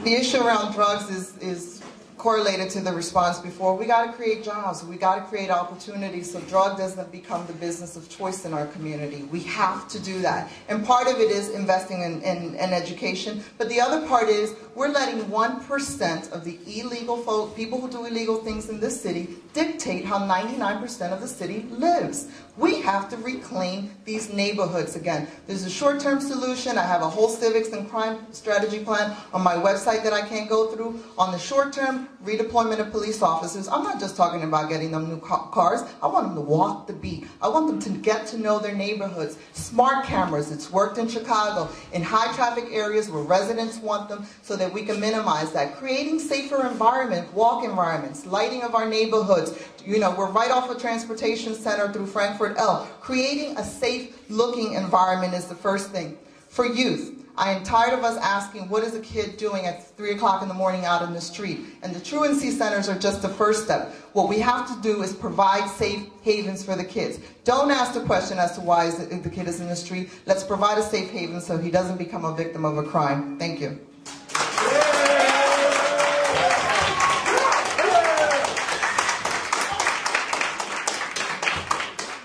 The issue around drugs is correlated to the response before. We got to create jobs. We got to create opportunities so drug doesn't become the business of choice in our community. We have to do that. And part of it is investing in education. But the other part is we're letting 1% of the illegal folk, people who do illegal things in this city, dictate how 99% of the city lives. We have to reclaim these neighborhoods again. There's a short-term solution. I have a whole civics and crime strategy plan on my website that I can't go through. On the short term, redeployment of police officers. I'm not just talking about getting them new cars. I want them to walk the beat. I want them to get to know their neighborhoods. Smart cameras. It's worked in Chicago, in high traffic areas where residents want them so that we can minimize that. Creating safer environment, walk environments, lighting of our neighborhoods. You know, we're right off a transportation center through Frankfurt L. Creating a safe looking environment is the first thing. For youth, I am tired of us asking, what is a kid doing at 3 o'clock in the morning out in the street? And the truancy centers are just the first step. What we have to do is provide safe havens for the kids. Don't ask the question as to why the kid is in the street. Let's provide a safe haven so he doesn't become a victim of a crime. Thank you.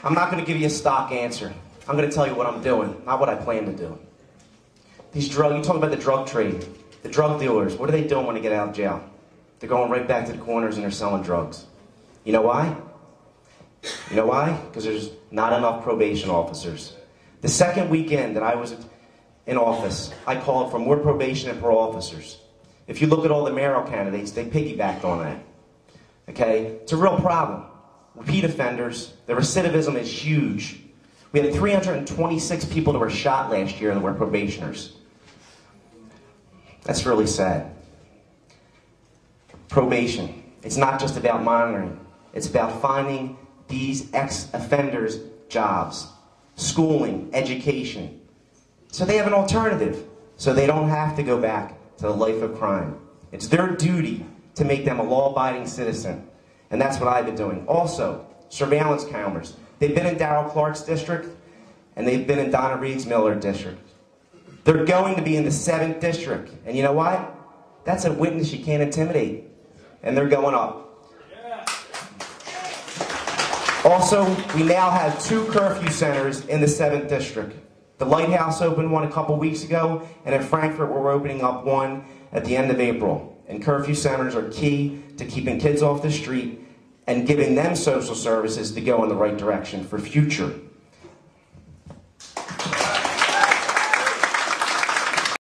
I'm not going to give you a stock answer. I'm going to tell you what I'm doing, not what I plan to do. You talk about the drug trade, the drug dealers, what are they doing when they get out of jail? They're going right back to the corners and they're selling drugs. You know why? You know why? Because there's not enough probation officers. The second weekend that I was in office, I called for more probation and parole officers. If you look at all the mayoral candidates, they piggybacked on that. Okay? It's a real problem. Repeat offenders, the recidivism is huge. We had 326 people that were shot last year that were probationers. That's really sad. Probation. It's not just about monitoring. It's about finding these ex-offenders jobs, schooling, education. So they have an alternative. So they don't have to go back to the life of crime. It's their duty to make them a law-abiding citizen. And that's what I've been doing. Also, surveillance cameras. They've been in Darrell Clark's district, and they've been in Donna Reed's Miller district. They're going to be in the 7th district. And you know what? That's a witness you can't intimidate. And they're going up. Also, we now have 2 curfew centers in the 7th district. The Lighthouse opened one a couple weeks ago, and in Frankfurt we're opening up one at the end of April. And curfew centers are key to keeping kids off the street and giving them social services to go in the right direction for future